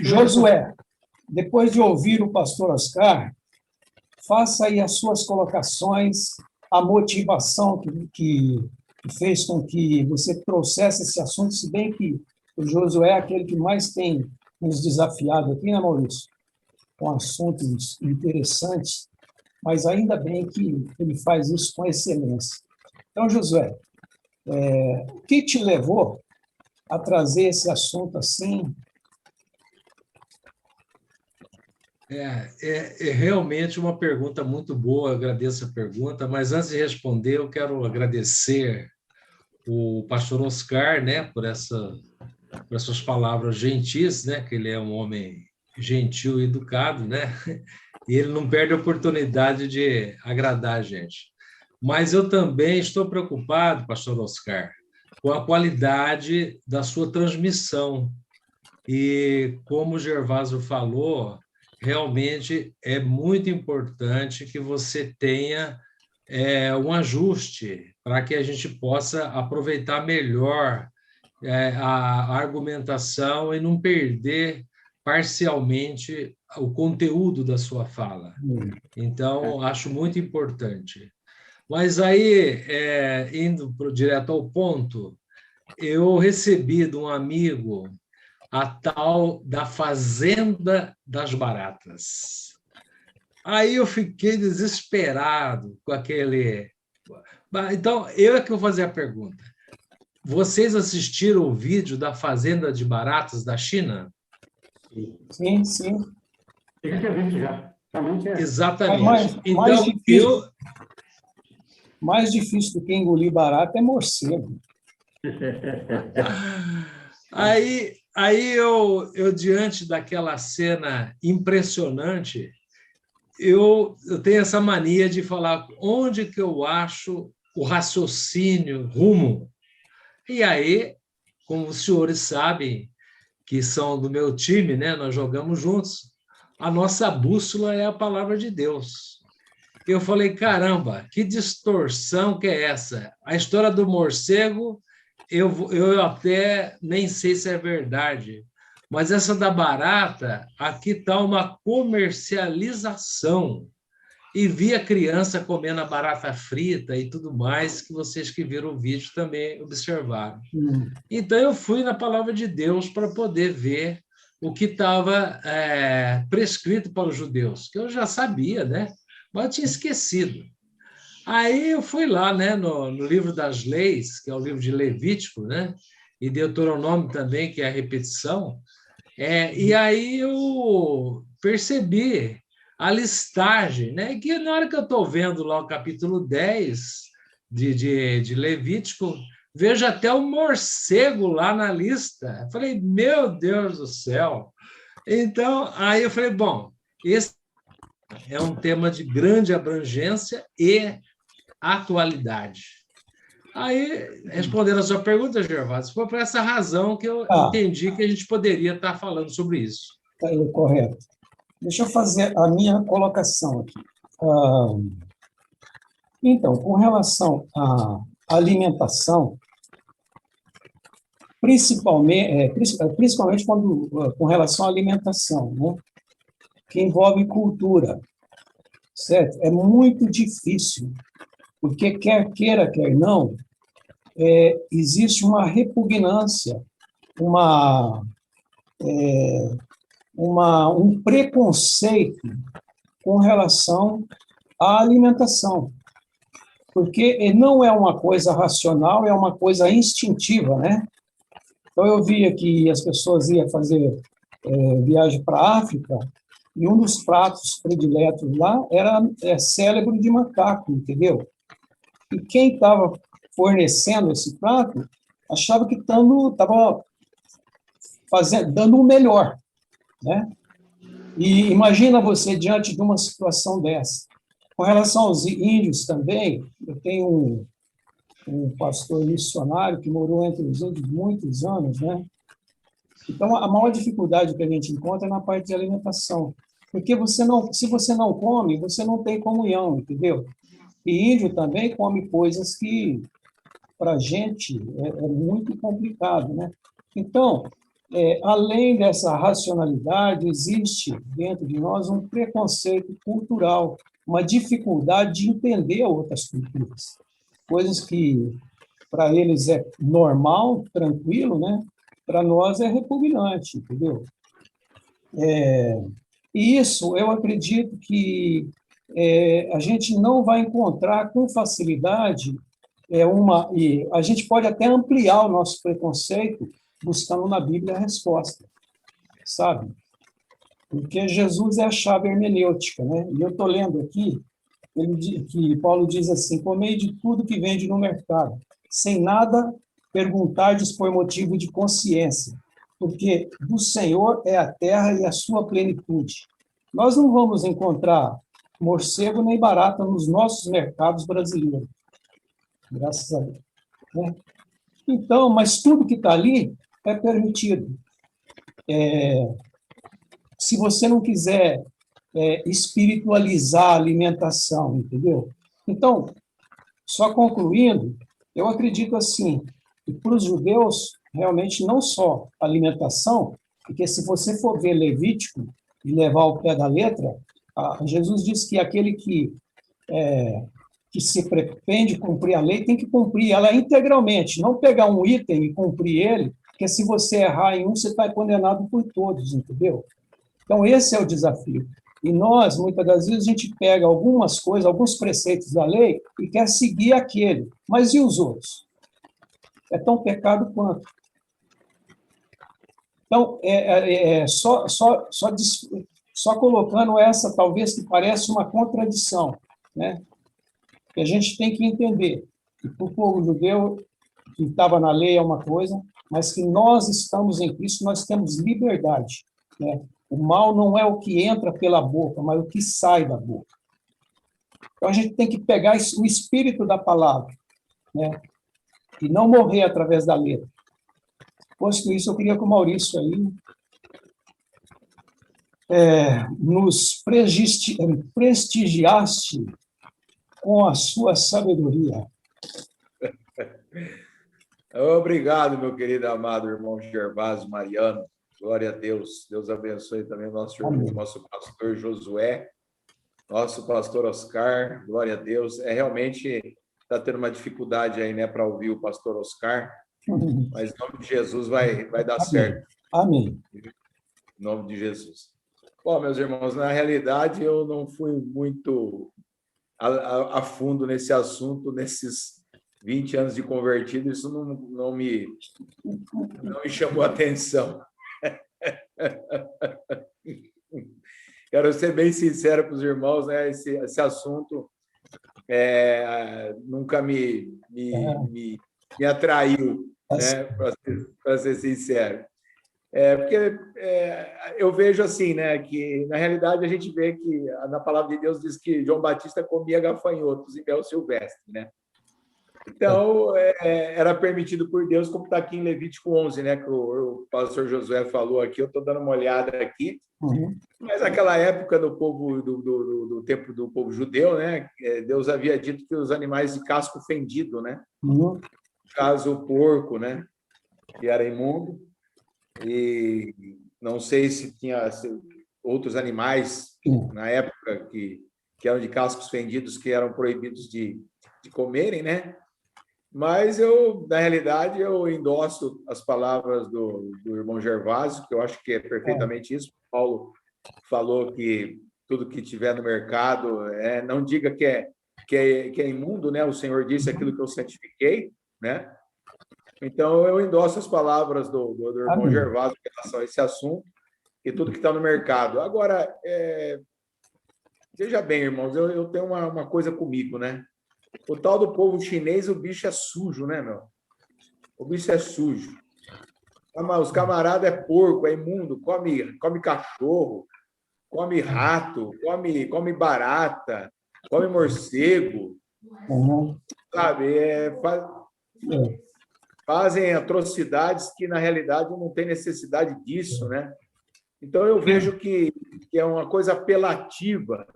Josué, depois de ouvir o pastor Oscar, faça aí as suas colocações, a motivação que fez com que você trouxesse esse assunto, se bem que o Josué é aquele que mais tem nos desafiado aqui, né, Maurício? Com assuntos interessantes, mas ainda bem que ele faz isso com excelência. Então, Josué, o que te levou a trazer esse assunto assim? É realmente uma pergunta muito boa, eu agradeço a pergunta, mas antes de responder, eu quero agradecer o pastor Oscar, né, por essas palavras gentis, né, que ele é um homem gentil e educado, né, e ele não perde a oportunidade de agradar a gente. Mas eu também estou preocupado, pastor Oscar, com a qualidade da sua transmissão. E como o Gervásio falou, realmente é muito importante que você tenha um ajuste para que a gente possa aproveitar melhor a argumentação e não perder parcialmente o conteúdo da sua fala. Então, acho muito importante. Mas aí, indo direto ao ponto, eu recebi de um amigo a tal da Fazenda das Baratas. Aí eu fiquei desesperado com aquele... Então, eu é que vou fazer a pergunta. Vocês assistiram o vídeo da Fazenda de Baratas da China? Sim, sim. Eu já vi já. Realmente é. Exatamente. Mais difícil do que engolir barata é morcego. Aí eu, diante daquela cena impressionante, eu tenho essa mania de falar onde que eu acho o raciocínio, rumo. E aí, como os senhores sabem, que são do meu time, né? Nós jogamos juntos, a nossa bússola é a palavra de Deus. Eu falei, caramba, que distorção que é essa? A história do morcego, eu até nem sei se é verdade, mas essa da barata, aqui está uma comercialização. E vi a criança comendo a barata frita e tudo mais, que vocês que viram o vídeo também observaram. Então, eu fui na palavra de Deus para poder ver o que estava prescrito para os judeus, que eu já sabia, né? Mas eu tinha esquecido. Aí eu fui lá, né, no livro das leis, que é o livro de Levítico, né? E Deuteronômio também, que é a repetição. E aí eu percebi a listagem, né? Que na hora que eu estou vendo lá o capítulo 10 de Levítico, vejo até o morcego lá na lista. Eu falei, meu Deus do céu! Então, aí eu falei, bom, esse é um tema de grande abrangência e atualidade. Aí, respondendo a sua pergunta, Gervásio, foi por essa razão que eu entendi que a gente poderia estar falando sobre isso. Tá aí, correto. Deixa eu fazer a minha colocação aqui. Então, com relação à alimentação, principalmente com relação à alimentação, né, que envolve cultura, certo? É muito difícil, porque quer queira, quer não, existe uma repugnância, um preconceito com relação à alimentação, porque não é uma coisa racional, é uma coisa instintiva, né? Então, eu via que as pessoas iam fazer viagem para a África, e um dos pratos prediletos lá era cérebro de macaco, entendeu? E quem estava fornecendo esse prato achava que estava dando o melhor, né? E imagina você diante de uma situação dessa. Com relação aos índios também, eu tenho um pastor missionário que morou entre os índios muitos anos, né? Então, a maior dificuldade que a gente encontra é na parte de alimentação, porque se você não come, você não tem comunhão, entendeu? E índio também come coisas que, para a gente, é muito complicado, né? Então, além dessa racionalidade, existe dentro de nós um preconceito cultural, uma dificuldade de entender outras culturas. Coisas que para eles é normal, tranquilo, né? Para nós é repugnante, entendeu? E isso eu acredito que a gente não vai encontrar com facilidade e a gente pode até ampliar o nosso preconceito buscando na Bíblia a resposta, sabe? Porque Jesus é a chave hermenêutica, né? E eu estou lendo aqui que Paulo diz assim: comei de tudo que vende no mercado, sem nada perguntardes por motivo de consciência, porque do Senhor é a terra e a sua plenitude. Nós não vamos encontrar morcego nem barata nos nossos mercados brasileiros, graças a Deus, né? Então, mas tudo que está ali é permitido. Se você não quiser espiritualizar a alimentação, entendeu? Então, só concluindo, eu acredito assim, que para os judeus, realmente não só alimentação, porque se você for ver Levítico e levar ao pé da letra, Jesus diz que aquele que se pretende cumprir a lei tem que cumprir ela integralmente, não pegar um item e cumprir ele, porque se você errar em um, você está condenado por todos, entendeu? Então, esse é o desafio. E nós, muitas das vezes, a gente pega algumas coisas, alguns preceitos da lei e quer seguir aquele. Mas e os outros? É tão pecado quanto. Então, só colocando essa, talvez, que parece uma contradição, né? Que a gente tem que entender que para o povo judeu, que estava na lei é uma coisa, mas que nós estamos em Cristo, nós temos liberdade, né? O mal não é o que entra pela boca, mas o que sai da boca. Então, a gente tem que pegar o espírito da palavra, né? E não morrer através da letra. Posto isso, eu queria que o Maurício aí nos prestigiasse com a sua sabedoria. Obrigado, meu querido amado irmão Gervásio Mariano. Glória a Deus. Deus abençoe também o nosso irmão, nosso pastor Josué, nosso pastor Oscar. Glória a Deus. Realmente está tendo uma dificuldade aí, né, para ouvir o pastor Oscar, mas em nome de Jesus vai dar Amém. certo. Amém. Em nome de Jesus. Bom, meus irmãos, na realidade eu não fui muito a fundo nesse assunto, nesses 20 anos de convertido, isso não me chamou a atenção. Quero ser bem sincero para os irmãos, né? Esse assunto nunca me atraiu, né? Para ser sincero. Porque eu vejo assim, né? Que na realidade a gente vê que na palavra de Deus diz que João Batista comia gafanhotos e mel silvestre, né? Então, era permitido por Deus, como está aqui em Levítico 11, né, que o pastor Josué falou aqui, eu estou dando uma olhada aqui, mas naquela época do povo, do tempo do povo judeu, né, Deus havia dito que os animais de casco fendido, né, no caso o porco, né, que era imundo, e não sei se tinha outros animais na época que eram de cascos fendidos que eram proibidos de comerem, né? Mas na realidade, eu endosso as palavras do irmão Gervásio, que eu acho que é perfeitamente isso. Paulo falou que tudo que tiver no mercado, não diga que é imundo, né? O Senhor disse aquilo que eu santifiquei, né? Então, eu endosso as palavras do irmão Gervásio em relação a esse assunto e tudo que está no mercado. Agora, veja bem, irmãos, eu tenho uma coisa comigo, né? O tal do povo chinês, o bicho é sujo, né, meu? O bicho é sujo. Os camaradas é porco, é imundo, come cachorro, come rato, come barata, come morcego, sabe? Fazem atrocidades que, na realidade, não tem necessidade disso, né? Então, eu vejo que é uma coisa apelativa,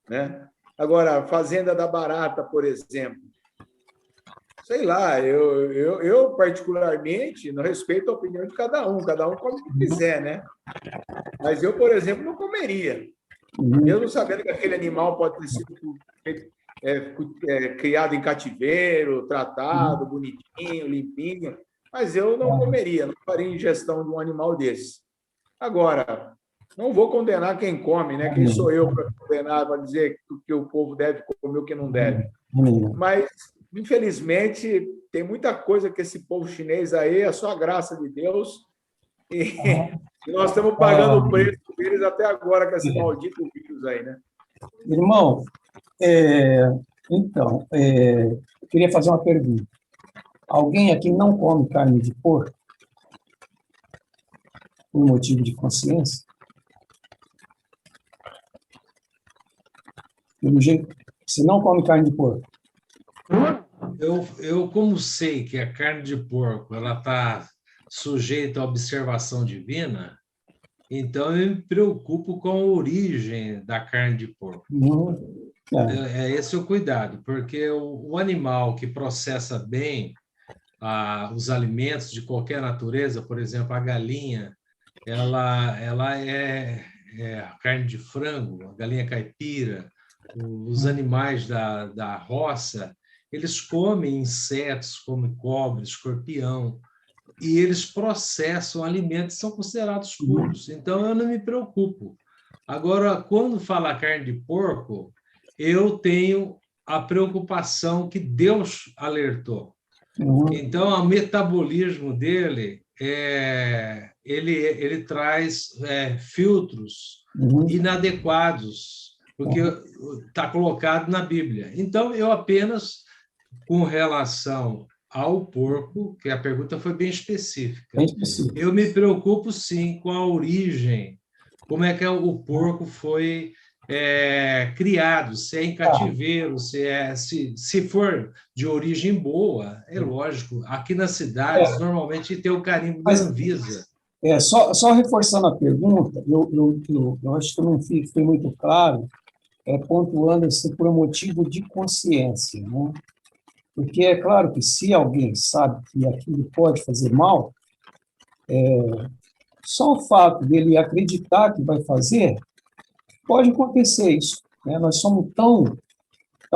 né? Agora, a Fazenda da Barata, por exemplo. sei lá, eu particularmente não respeito a opinião de cada um come o que quiser, né? Mas eu, por exemplo, não comeria. Mesmo sabendo que aquele animal pode ter sido criado em cativeiro, tratado, bonitinho, limpinho, mas eu não comeria, não faria ingestão de um animal desse. Agora, não vou condenar quem come, né? Quem sou eu para condenar, para dizer que o povo deve comer o que não deve? Mas, infelizmente, tem muita coisa que esse povo chinês aí, é só a graça de Deus, e nós estamos pagando o preço deles até agora com esse maldito vírus aí, né? Irmão, então, eu queria fazer uma pergunta. Alguém aqui não come carne de porco por motivo de consciência? Pelo jeito, você não come carne de porco? Eu como sei que a carne de porco ela está sujeita à observação divina, então eu me preocupo com a origem da carne de porco. É esse o cuidado, porque o animal que processa bem os alimentos de qualquer natureza, por exemplo, a galinha, ela é carne de frango, a galinha caipira, os animais da roça, eles comem insetos, comem cobra, escorpião, e eles processam alimentos que são considerados puros. Então, eu não me preocupo. Agora, quando fala carne de porco, eu tenho a preocupação que Deus alertou. Então, o metabolismo dele, ele traz filtros inadequados, porque está colocado na Bíblia. Então, eu apenas, com relação ao porco, que a pergunta foi bem específica, eu me preocupo, sim, com a origem, como é que o porco foi criado, se é em cativeiro, se for de origem boa, é lógico. Aqui nas cidades, normalmente tem o carimbo da Anvisa. Só reforçando a pergunta, eu acho que não foi muito claro, pontuando-se por um motivo de consciência, né? Porque é claro que se alguém sabe que aquilo pode fazer mal, só o fato dele acreditar que vai fazer, pode acontecer isso, né? Nós somos tão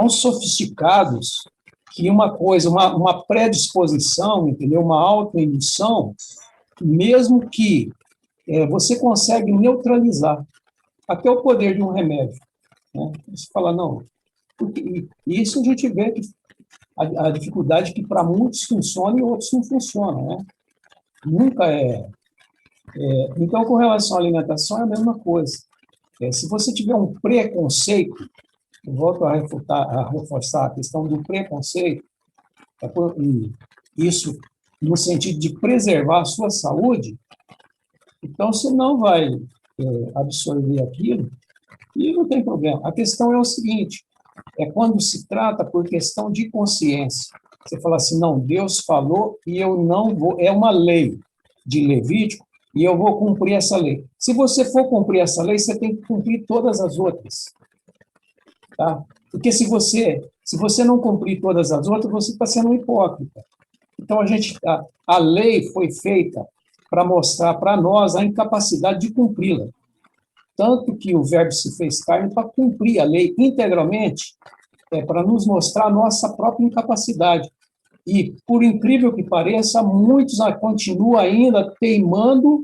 sofisticados que uma coisa, uma predisposição, entendeu? Uma autoindução, mesmo que você consegue neutralizar até o poder de um remédio, né? Você fala, não. Isso a gente vê que a dificuldade que para muitos funciona e outros não funcionam, né? Nunca Então, com relação à alimentação, é a mesma coisa. Se você tiver um preconceito, eu volto a reforçar a questão do preconceito, isso no sentido de preservar a sua saúde, então você não vai absorver aquilo e não tem problema. A questão é o seguinte, quando se trata por questão de consciência. Você fala assim, não, Deus falou e eu não vou, é uma lei de Levítico e eu vou cumprir essa lei. Se você for cumprir essa lei, você tem que cumprir todas as outras. Tá? Porque se você não cumprir todas as outras, você está sendo um hipócrita. Então, a lei foi feita para mostrar para nós a incapacidade de cumpri-la. Tanto que o Verbo se fez carne para cumprir a lei integralmente, para nos mostrar a nossa própria incapacidade. E, por incrível que pareça, muitos continuam ainda teimando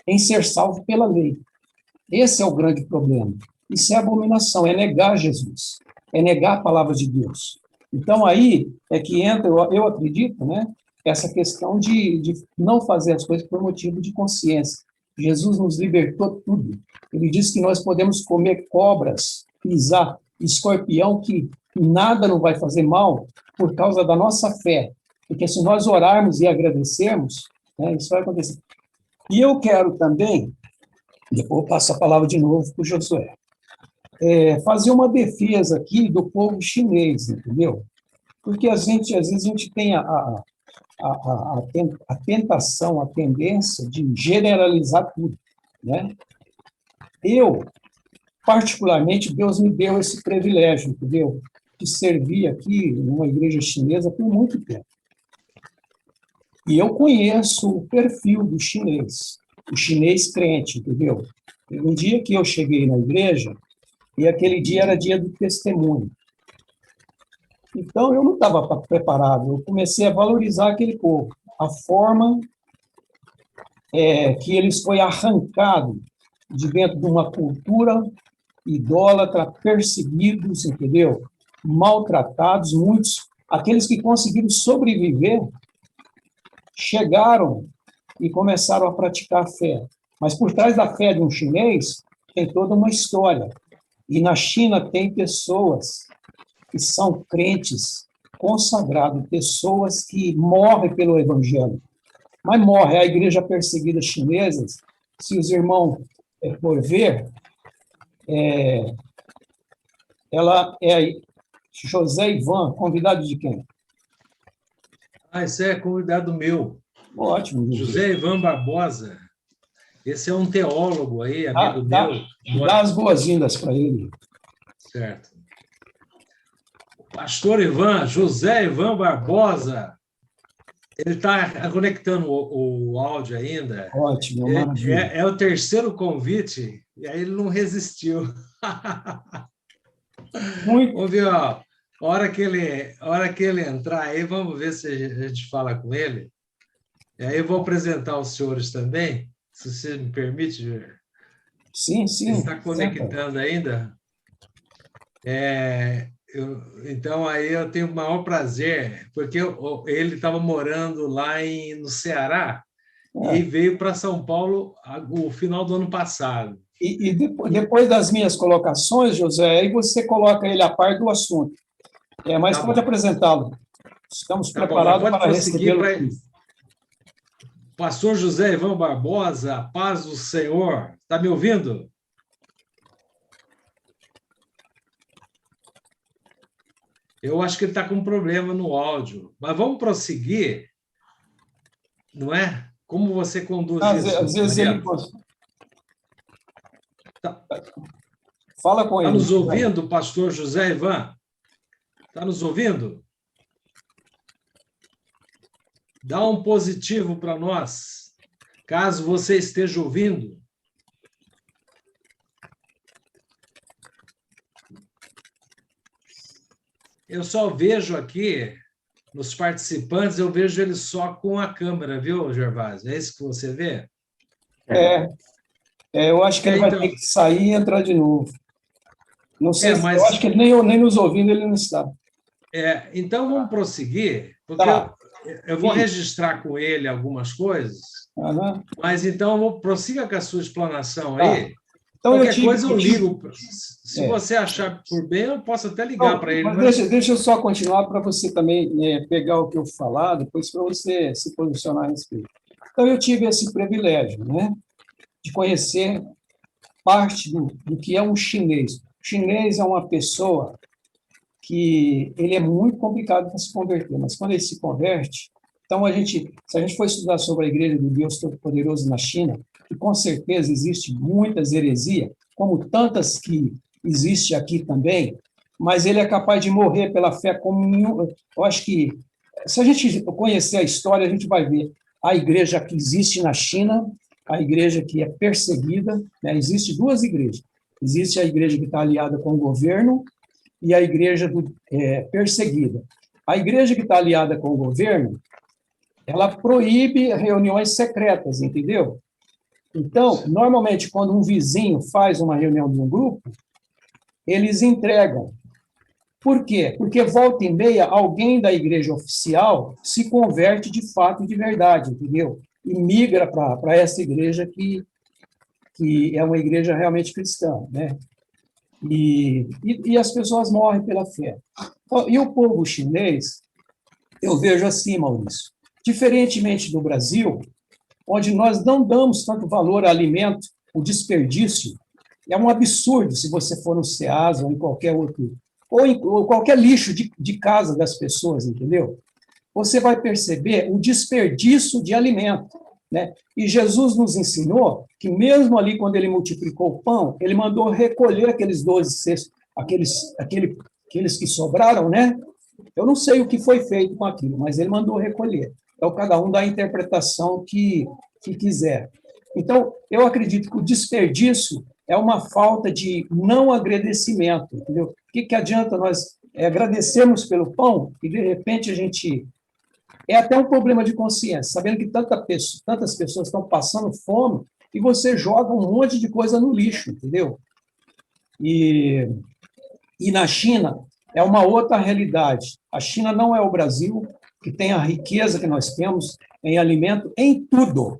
em ser salvo pela lei. Esse é o grande problema. Isso é abominação, é negar Jesus, é negar a palavra de Deus. Então, aí é que entra, eu acredito, né, essa questão de não fazer as coisas por motivo de consciência. Jesus nos libertou tudo. Ele disse que nós podemos comer cobras, pisar escorpião, que nada não vai fazer mal por causa da nossa fé. Porque se nós orarmos e agradecermos, né, isso vai acontecer. E eu quero também, depois eu passo a palavra de novo para o Josué, fazer uma defesa aqui do povo chinês, entendeu? Porque às vezes a gente tem a tentação, a tendência de generalizar tudo, né? Eu, particularmente, Deus me deu esse privilégio, entendeu? que servi aqui numa igreja chinesa por muito tempo. E eu conheço o perfil do chinês, o chinês crente, entendeu? E um dia que eu cheguei na igreja, e aquele dia era dia do testemunho. Então, eu não estava preparado, eu comecei a valorizar aquele povo, a forma que eles foi arrancado de dentro de uma cultura idólatra, perseguidos, entendeu? Maltratados, muitos, aqueles que conseguiram sobreviver, chegaram e começaram a praticar a fé. Mas por trás da fé de um chinês, tem toda uma história. E na China tem pessoas que são crentes consagrados, pessoas que morrem pelo evangelho. Mas morre a igreja perseguida chinesa, se os irmãos for ver, ela é José Ivan, convidado de quem? Esse é convidado meu. Ótimo. José Ivan Barbosa. Esse é um teólogo aí, amigo meu. Dá as boas-vindas para ele. Certo. Pastor Ivan, José Ivan Barbosa. Ele está conectando o áudio ainda. Ótimo, maravilha. É o terceiro convite, e aí ele não resistiu. Muito. Vamos ver, ó. A hora que ele entrar aí, vamos ver se a gente fala com ele. E aí eu vou apresentar os senhores também, se você me permite, Júlio. Sim, sim. Ele está conectando ainda? Então, aí eu tenho o maior prazer, porque ele estava morando lá no Ceará e veio para São Paulo no final do ano passado. E depois das minhas colocações, José, aí você coloca ele a par do assunto. Mas pode apresentá-lo. Estamos preparados para recebê-lo. Pastor José Ivan Barbosa, paz do Senhor. Está me ouvindo? Eu acho que ele está com um problema no áudio. Mas vamos prosseguir, não é? Como você conduz isso? Às vezes ele... Fala com ele. Está nos ouvindo, pastor José Ivan? Está nos ouvindo? Dá um positivo para nós, caso você esteja ouvindo. Eu só vejo aqui, nos participantes, eu vejo ele só com a câmera, viu, Gervásio? É isso que você vê? Eu acho que ele vai ter que sair e entrar de novo. Não sei, mas... eu acho que ele nem nos ouvindo ele não está. Então, vamos prosseguir, porque eu vou registrar com ele algumas coisas, mas então prossiga com a sua explanação aí. Então, qualquer coisa eu ligo. Se você achar por bem, eu posso até ligar para ele. Mas deixa eu só continuar para você também pegar o que eu falar, depois para você se posicionar a respeito. Então, eu tive esse privilégio, né, de conhecer parte do que é um chinês. O chinês é uma pessoa que ele é muito complicado para se converter, mas quando ele se converte, então se a gente for estudar sobre a Igreja do Deus Todo-Poderoso na China, e com certeza existe muitas heresias, como tantas que existe aqui também, mas ele é capaz de morrer pela fé como... Eu acho que, se a gente conhecer a história, a gente vai ver a igreja que existe na China, a igreja que é perseguida, né? Existe duas igrejas. Existe a igreja que está aliada com o governo e a igreja perseguida. A igreja que está aliada com o governo, ela proíbe reuniões secretas, entendeu? Então, normalmente, quando um vizinho faz uma reunião de um grupo, eles entregam. Por quê? Porque volta e meia, alguém da igreja oficial se converte de fato e de verdade, entendeu? E migra para essa igreja que é uma igreja realmente cristã, né? E as pessoas morrem pela fé. E o povo chinês, eu vejo assim, Maurício, diferentemente do Brasil, onde nós não damos tanto valor ao alimento, o desperdício, é um absurdo se você for no Ceasa ou em qualquer outro, ou em qualquer lixo de casa das pessoas, entendeu? Você vai perceber o desperdício de alimento, né? E Jesus nos ensinou que mesmo ali, quando ele multiplicou o pão, ele mandou recolher aqueles 12 cestos, aquele aqueles que sobraram, né? Eu não sei o que foi feito com aquilo, mas ele mandou recolher. Então, cada um dá a interpretação que quiser. Então, eu acredito que o desperdício é uma falta de não agradecimento, entendeu? O que adianta nós agradecermos pelo pão e, de repente, a gente... É até um problema de consciência, sabendo que tantas pessoas estão passando fome e você joga um monte de coisa no lixo, entendeu? E na China é uma outra realidade. A China não é o Brasil, que tem a riqueza que nós temos em alimento, em tudo.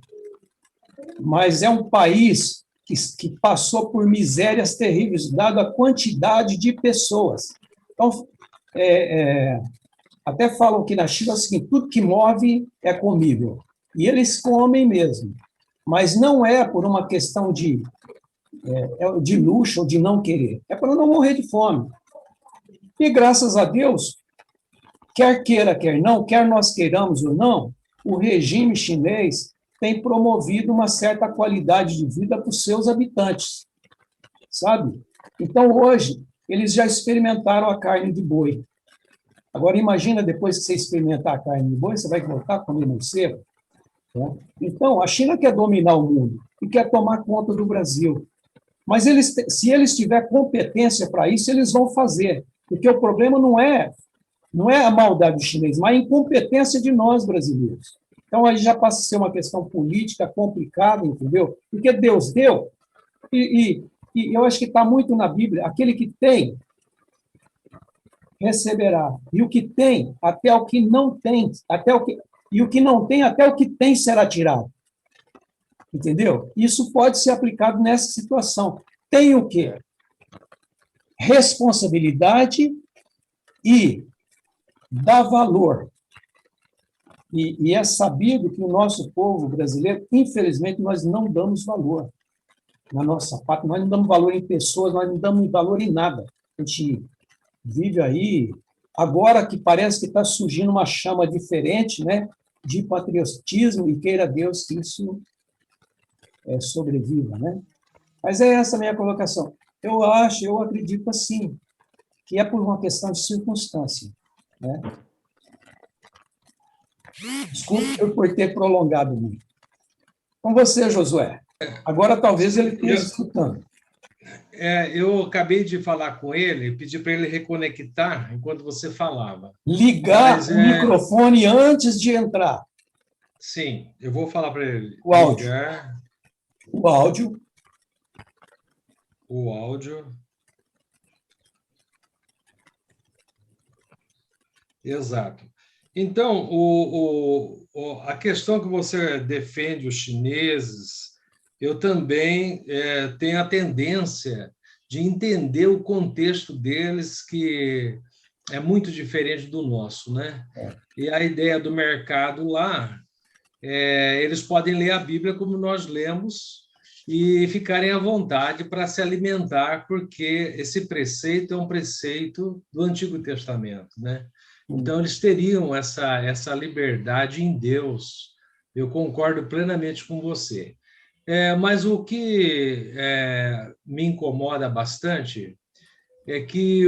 Mas é um país que passou por misérias terríveis, dado a quantidade de pessoas. Então, até falam que na China é o seguinte, tudo que move é comível. E eles comem mesmo. Mas não é por uma questão de luxo ou de não querer. É para não morrer de fome. E, graças a Deus, quer queira, quer não, quer nós queiramos ou não, o regime chinês tem promovido uma certa qualidade de vida para os seus habitantes, sabe? Então, hoje, eles já experimentaram a carne de boi. Agora, imagina, depois que você experimentar a carne de boi, você vai voltar a comer morcego. Né? Então, a China quer dominar o mundo e quer tomar conta do Brasil. Mas se eles tiverem competência para isso, eles vão fazer. Porque o problema não é a maldade do chinês, mas a incompetência de nós, brasileiros. Então, aí já passa a ser uma questão política complicada, entendeu? Porque Deus deu, e eu acho que está muito na Bíblia, aquele que tem, receberá. E o que tem, até o que não tem, e o que não tem, até o que tem será tirado. Entendeu? Isso pode ser aplicado nessa situação. Tem o quê? Responsabilidade e dar valor. E é sabido que o nosso povo brasileiro, infelizmente, nós não damos valor na nossa pátria, nós não damos valor em pessoas, nós não damos valor em nada. A gente vive aí, agora que parece que está surgindo uma chama diferente, né, de patriotismo, e queira Deus que isso sobreviva, né? Mas é essa a minha colocação. Eu acredito assim, que é por uma questão de circunstância, né? Desculpe por ter prolongado muito. Com você, Josué. Agora talvez ele esteja escutando. Eu acabei de falar com ele, pedi para ele reconectar enquanto você falava. Ligar o microfone antes de entrar. Sim, eu vou falar para ele. O áudio. Ligar o áudio. O áudio. Exato. Então, a questão que você defende os chineses, eu também tenho a tendência de entender o contexto deles, que é muito diferente do nosso, né? E a ideia do mercado lá, eles podem ler a Bíblia como nós lemos e ficarem à vontade para se alimentar, porque esse preceito é um preceito do Antigo Testamento, né? Então, eles teriam essa liberdade em Deus. Eu concordo plenamente com você. Mas o que me incomoda bastante é que,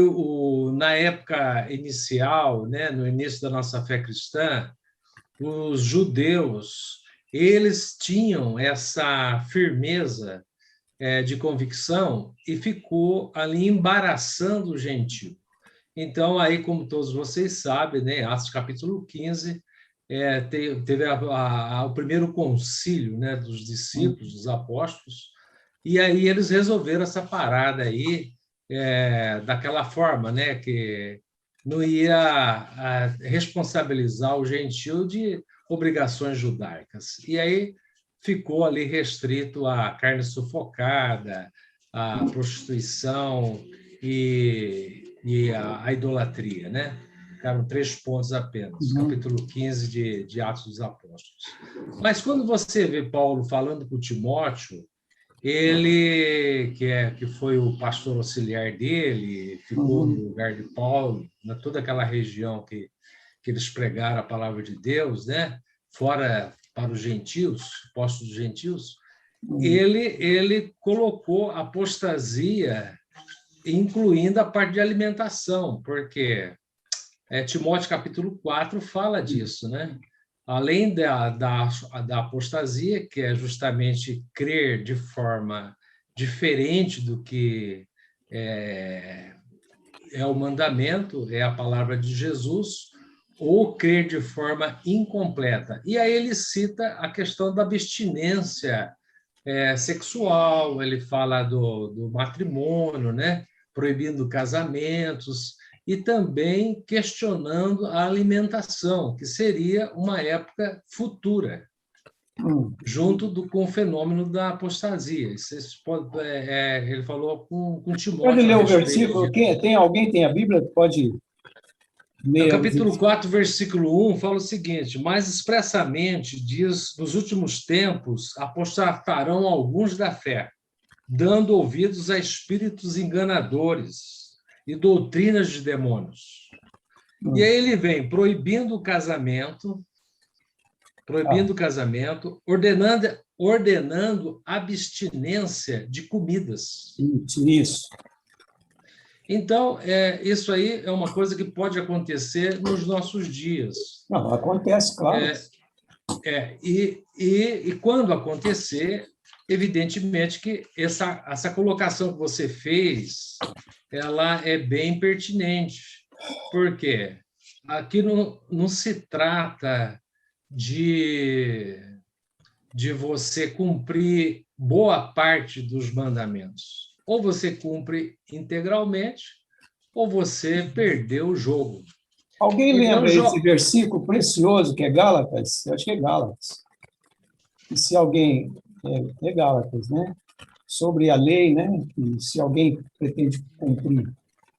na época inicial, né, no início da nossa fé cristã, os judeus, eles tinham essa firmeza de convicção e ficou ali embaraçando o gentio. Então, aí, como todos vocês sabem, né, Atos capítulo 15, teve o primeiro concílio, né, dos discípulos, dos apóstolos, e aí eles resolveram essa parada aí daquela forma, né, que não ia responsabilizar o gentio de obrigações judaicas. E aí ficou ali restrito a carne sufocada, a prostituição e a idolatria, né? Ficaram 3 pontos apenas, capítulo 15 de Atos dos Apóstolos. Mas quando você vê Paulo falando com Timóteo, ele, que foi o pastor auxiliar dele, ficou no lugar de Paulo, na toda aquela região que eles pregaram a palavra de Deus, né? Fora para os gentios, postos dos gentios, ele colocou apostasia incluindo a parte de alimentação, porque Timóteo capítulo 4 fala disso, né? Além da apostasia, que é justamente crer de forma diferente do que é o mandamento, é a palavra de Jesus, ou crer de forma incompleta. E aí ele cita a questão da abstinência sexual, ele fala do matrimônio, né? Proibindo casamentos, e também questionando a alimentação, que seria uma época futura, junto com o fênomeno da apostasia. Ele falou com Timóteo. Pode ler o versículo? Alguém tem a Bíblia? Pode ler. No capítulo 4, versículo 1, fala o seguinte: mas expressamente diz, nos últimos tempos apostatarão alguns da fé, dando ouvidos a espíritos enganadores e doutrinas de demônios. E aí ele vem proibindo o casamento, ordenando abstinência de comidas. Isso. Então, isso aí é uma coisa que pode acontecer nos nossos dias. Não, acontece, claro. E quando acontecer, evidentemente que essa colocação que você fez, ela é bem pertinente, porque aqui não se trata de você cumprir boa parte dos mandamentos. Ou você cumpre integralmente, ou você perdeu o jogo. Alguém lembra esse versículo precioso que é Gálatas? Eu acho que é Gálatas. E se alguém... É Gálatas, né? Sobre a lei, né? Que se alguém pretende cumprir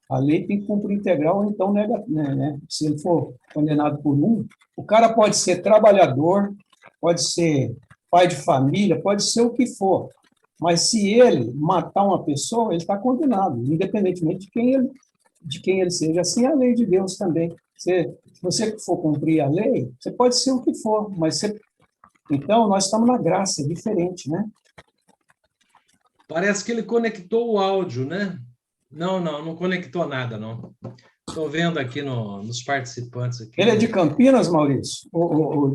a lei, tem que cumprir integral, ou então nega, né? Se ele for condenado por um, o cara pode ser trabalhador, pode ser pai de família, pode ser o que for, mas se ele matar uma pessoa, ele está condenado, independentemente de quem ele seja. Assim é a lei de Deus também. Se você for cumprir a lei, você pode ser o que for, mas então nós estamos na graça, é diferente, né? Parece que ele conectou o áudio, né? Não conectou nada, não. Estou vendo aqui nos participantes. Aqui. Ele é de Campinas, Maurício?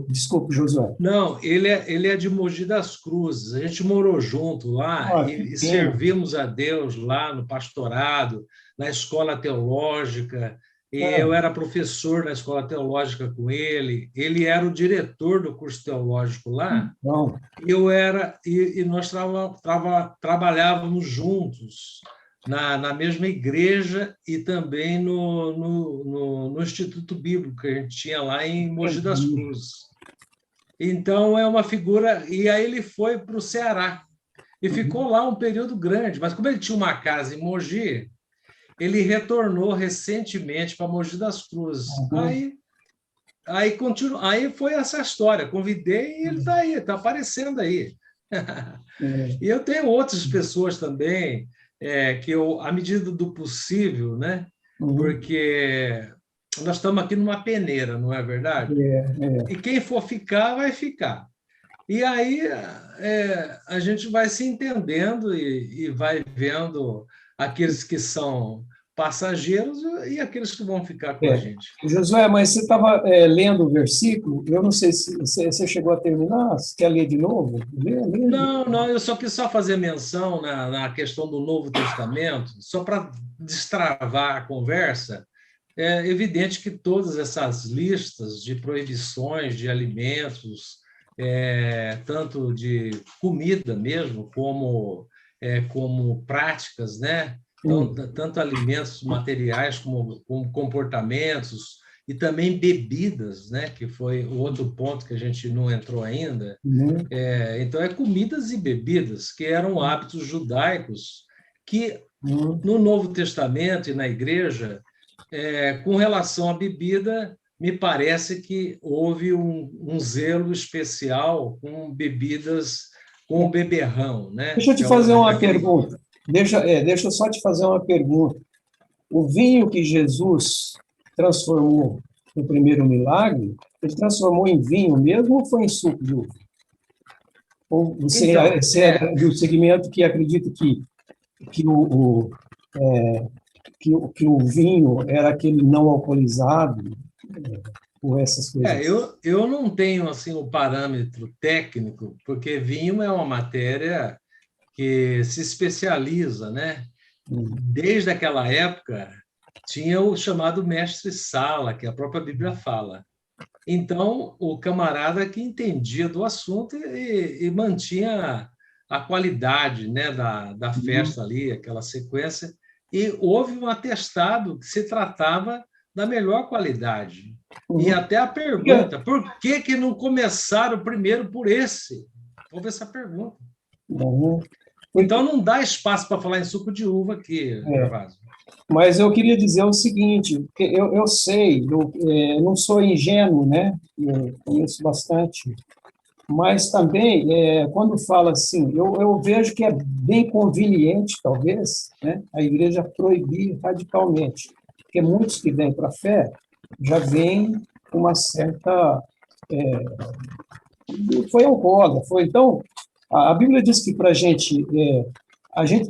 Desculpe, Josué. Não, ele é de Mogi das Cruzes. A gente morou junto lá e servimos a Deus lá no pastorado, na escola teológica. E eu era professor na escola teológica com ele. Ele era o diretor do curso teológico lá. Não. E nós trabalhávamos juntos na mesma igreja e também no Instituto Bíblico que a gente tinha lá em Mogi das Cruzes. Então, é uma figura... E aí ele foi para o Ceará e ficou lá um período grande. Mas como ele tinha uma casa em Mogi, ele retornou recentemente para Mogi das Cruzes. Aí foi essa história. Convidei e ele está aí, está aparecendo aí. E eu tenho outras pessoas também... que eu, à medida do possível, né? Porque nós estamos aqui numa peneira, não é verdade? E quem for ficar, vai ficar. E aí a gente vai se entendendo e vai vendo aqueles que são passageiros e aqueles que vão ficar com a gente. Josué, mas você estava lendo o versículo, eu não sei se você chegou a terminar, você quer ler de novo? Não, eu só quis fazer menção na questão do Novo Testamento, só para destravar a conversa. É evidente que todas essas listas de proibições de alimentos, tanto de comida mesmo, como práticas, né? Tanto alimentos materiais como comportamentos e também bebidas, né? Que foi o outro ponto que a gente não entrou ainda. Então, comidas e bebidas, que eram hábitos judaicos que, no Novo Testamento e na igreja, com relação à bebida, me parece que houve um zelo especial com bebidas, com o beberrão, né? Deixa eu te fazer uma pergunta. Deixa eu só te fazer uma pergunta. O vinho que Jesus transformou no primeiro milagre, ele transformou em vinho mesmo ou foi em suco de uva? Ou você é do segmento que acredita que que o vinho era aquele não alcoolizado, ou essas coisas. Eu não tenho assim o parâmetro técnico, porque vinho é uma matéria que se especializa, né? Desde aquela época, tinha o chamado mestre-sala, que a própria Bíblia fala. Então, o camarada que entendia do assunto e mantinha a qualidade, né, da festa ali, aquela sequência, e houve um atestado que se tratava da melhor qualidade. E até a pergunta, por que não começaram primeiro por esse? Houve essa pergunta. Então, não dá espaço para falar em suco de uva aqui, Gervásio. Mas eu queria dizer o seguinte, porque eu sei, eu não sou ingênuo, né? Eu conheço bastante, mas também, quando fala assim, eu vejo que é bem conveniente, talvez, né, a igreja proibir radicalmente, porque muitos que vêm para a fé já vêm com uma certa... foi alcoólatra, foi. Então, a Bíblia diz que para a gente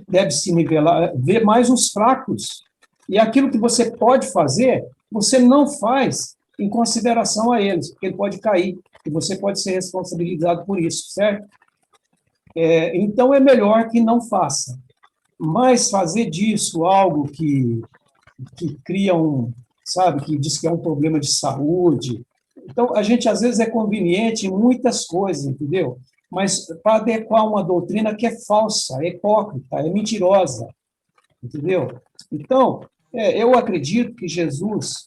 deve se nivelar, ver mais os fracos, e aquilo que você pode fazer, você não faz em consideração a eles, porque ele pode cair, e você pode ser responsabilizado por isso, certo? Então, é melhor que não faça. Mas fazer disso algo que cria sabe, que diz que é um problema de saúde. Então, a gente, às vezes, é conveniente em muitas coisas, entendeu? Mas para adequar uma doutrina que é falsa, é hipócrita, é mentirosa, entendeu? Então, eu acredito que Jesus,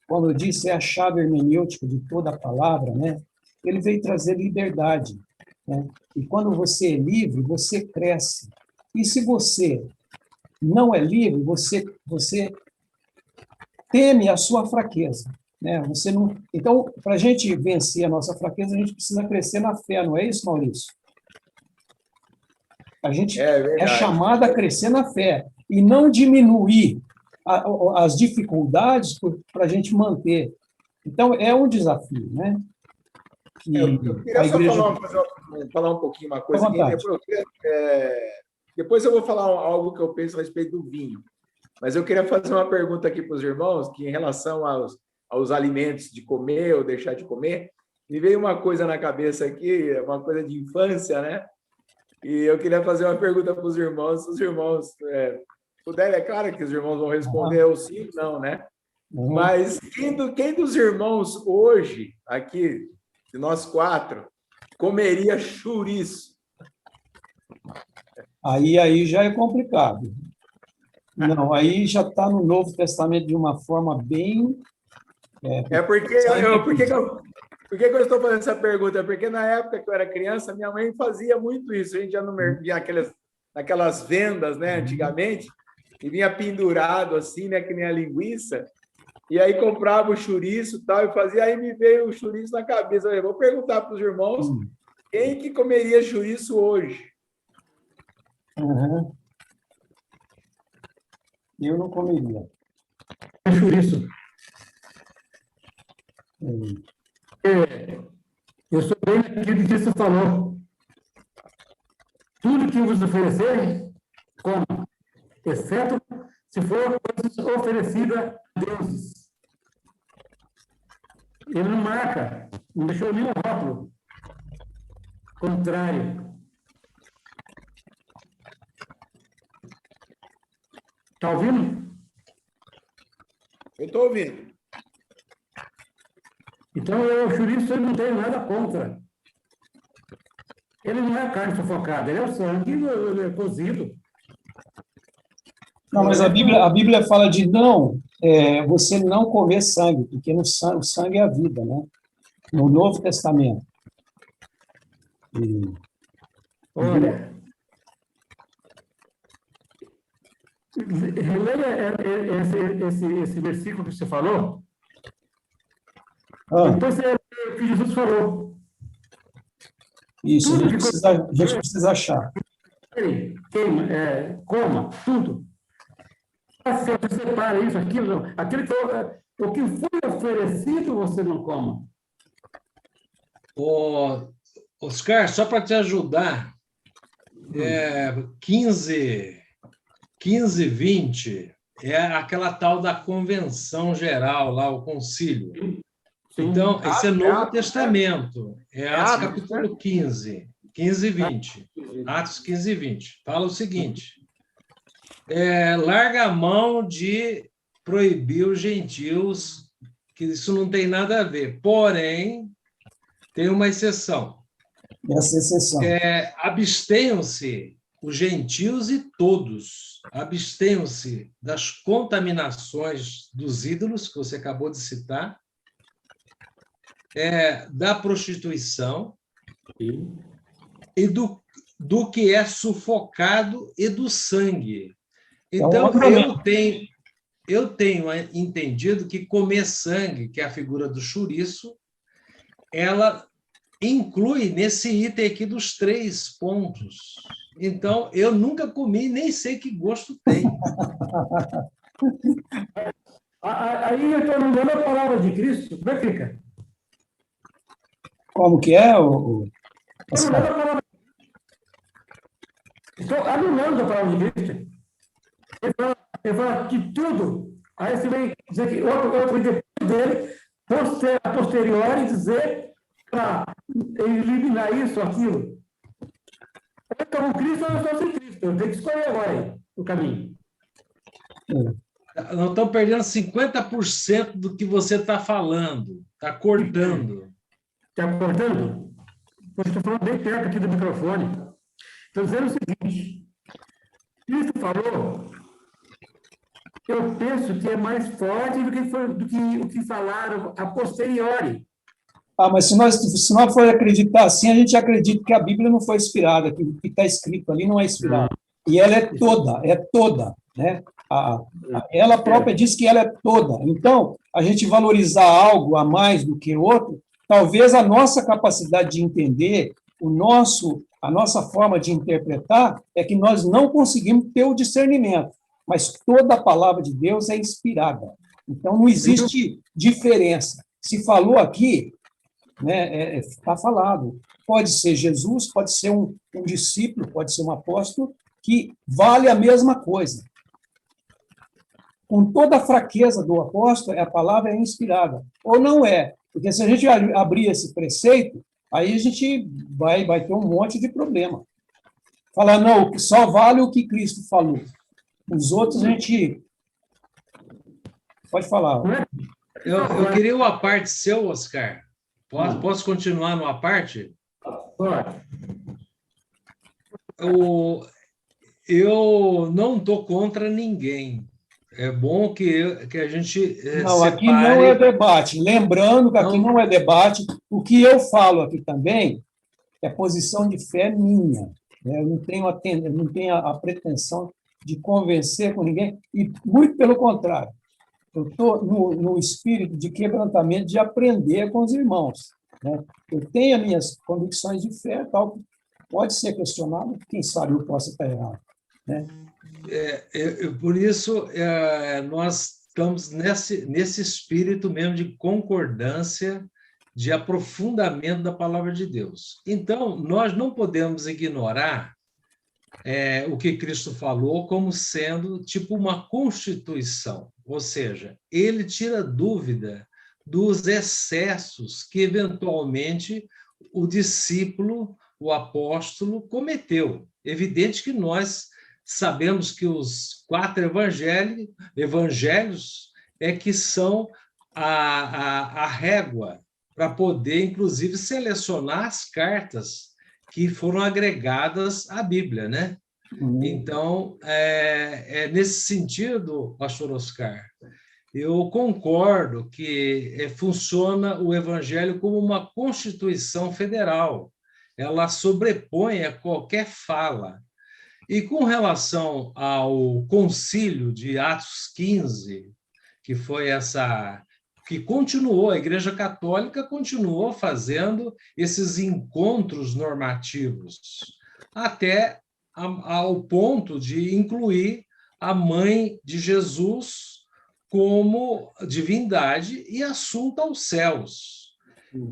quando eu disse é a chave hermenêutica de toda a palavra, né? Ele veio trazer liberdade, né? E quando você é livre, você cresce. E se você não é livre, você teme a sua fraqueza, né? Você não. Então, para a gente vencer a nossa fraqueza, a gente precisa crescer na fé, não é isso, Maurício? A gente é chamado a crescer na fé e não diminuir as dificuldades para a gente manter. Então, é um desafio, né? Eu queria só falar um pouquinho uma coisa aqui. Depois eu vou falar algo que eu penso a respeito do vinho. Mas eu queria fazer uma pergunta aqui para os irmãos, que em relação aos alimentos de comer ou deixar de comer, me veio uma coisa na cabeça aqui, uma coisa de infância, né? E eu queria fazer uma pergunta para os irmãos, se os irmãos puderem, é claro que os irmãos vão responder ou sim ou não, né? Mas quem dos irmãos hoje, aqui, de nós 4, comeria chouriço? Aí já é complicado. Não, aí já está no Novo Testamento de uma forma bem... Por que eu estou fazendo essa pergunta? Porque na época que eu era criança, minha mãe fazia muito isso. A gente já não via naquelas vendas, né, antigamente, e vinha pendurado assim, né, que nem a linguiça, e aí comprava o chouriço e tal, e fazia, aí me veio o chouriço na cabeça. Eu vou perguntar para os irmãos, quem que comeria chouriço hoje? Eu não comeria. Chouriço. Eu sou bem aquilo que você falou. Tudo que vos oferecer, coma, exceto se for coisa oferecida a deuses. Ele não marca, não deixou nenhum rótulo. Contrário. Está ouvindo? Eu estou ouvindo. Então, o chouriço eu não tenho nada contra. Ele não é carne sufocada, ele é o sangue cozido. Não, mas a Bíblia fala de você não comer sangue, porque o sangue é a vida, né? No Novo Testamento. Olha, releia esse versículo que você falou. Depois é o que Jesus falou. Isso, a gente precisa achar. Queima, coma, tudo. Você separa isso, aquilo o que foi oferecido, você não coma. Oscar, só para te ajudar, 15 15:20 é aquela tal da convenção geral, lá, o concílio. Sim. Então, esse é Novo Atos, Testamento, é Atos Atos, capítulo 15, 15:20. Atos 15:20. Fala o seguinte: larga a mão de proibir os gentios, que isso não tem nada a ver. Porém, tem uma exceção. Essa exceção. Abstenham-se os gentios e todos. Abstenham-se das contaminações dos ídolos, que você acabou de citar, da prostituição e do que é sufocado e do sangue. Então, eu tenho entendido que comer sangue, que é a figura do chouriço, ela inclui nesse item aqui dos 3 pontos. Então, eu nunca comi, nem sei que gosto tem. Aí eu estou anulando a palavra de Cristo. Como é que fica? Como que é, Estou anulando a palavra de Cristo. Ele fala que tudo. Aí você vem dizer que outro depois dele, a posteriori, dizer para eliminar isso, aquilo. Eu estou com Cristo ou eu estou sem Cristo? Eu tenho que escolher agora aí, o caminho. Nós estamos perdendo 50% do que você está falando. Está cortando. Está cortando? Eu estou falando bem perto aqui do microfone. Estou dizendo o seguinte: Cristo falou, eu penso que é mais forte do que o que falaram a posteriori. Mas se nós for acreditar assim, a gente acredita que a Bíblia não foi inspirada, que o que está escrito ali não é inspirado. E ela é toda, né? Ela própria diz que ela é toda. Então, a gente valorizar algo a mais do que outro, talvez a nossa capacidade de entender, a nossa forma de interpretar, é que nós não conseguimos ter o discernimento. Mas toda a palavra de Deus é inspirada. Então, não existe diferença. Se falou aqui, né, está falado. Pode ser Jesus, pode ser um discípulo, pode ser um apóstolo, que vale a mesma coisa. Com toda a fraqueza do apóstolo, a palavra é inspirada. Ou não é. Porque se a gente abrir esse preceito, aí a gente vai ter um monte de problema. Falar, não, só vale o que Cristo falou. Os outros a gente... Pode falar. Eu queria uma parte seu, Oscar. Posso continuar numa parte? Pode. Eu não estou contra ninguém. É bom que a gente não, separe... aqui não é debate. Lembrando que aqui não é debate. O que eu falo aqui também é posição de fé minha. Eu não tenho a pretensão de convencer com ninguém, e muito pelo contrário. Eu estou no espírito de quebrantamento, de aprender com os irmãos. Né? Eu tenho as minhas convicções de fé, tal, pode ser questionado, quem sabe eu possa estar errado. Né? Por isso, nós estamos nesse espírito mesmo de concordância, de aprofundamento da palavra de Deus. Então, nós não podemos ignorar o que Cristo falou como sendo tipo uma constituição, ou seja, ele tira dúvida dos excessos que, eventualmente, o discípulo, o apóstolo, cometeu. Evidente que nós sabemos que os 4 evangelhos que são a régua para poder, inclusive, selecionar as cartas que foram agregadas à Bíblia, né? Então, nesse sentido, pastor Oscar, eu concordo que funciona o Evangelho como uma Constituição Federal. Ela sobrepõe a qualquer fala. E com relação ao concílio de Atos 15, que foi que continuou, a Igreja Católica continuou fazendo esses encontros normativos, até ao ponto de incluir a mãe de Jesus como divindade e assunto aos céus.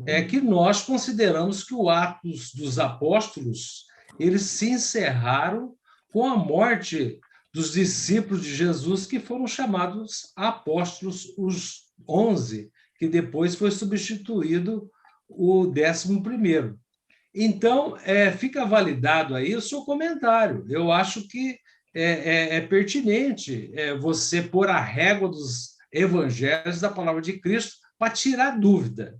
É que nós consideramos que o Atos dos Apóstolos, eles se encerraram com a morte dos discípulos de Jesus que foram chamados apóstolos, os 11, que depois foi substituído o 11º. Então, fica validado aí o seu comentário. Eu acho que é pertinente você pôr a régua dos evangelhos da palavra de Cristo para tirar dúvida.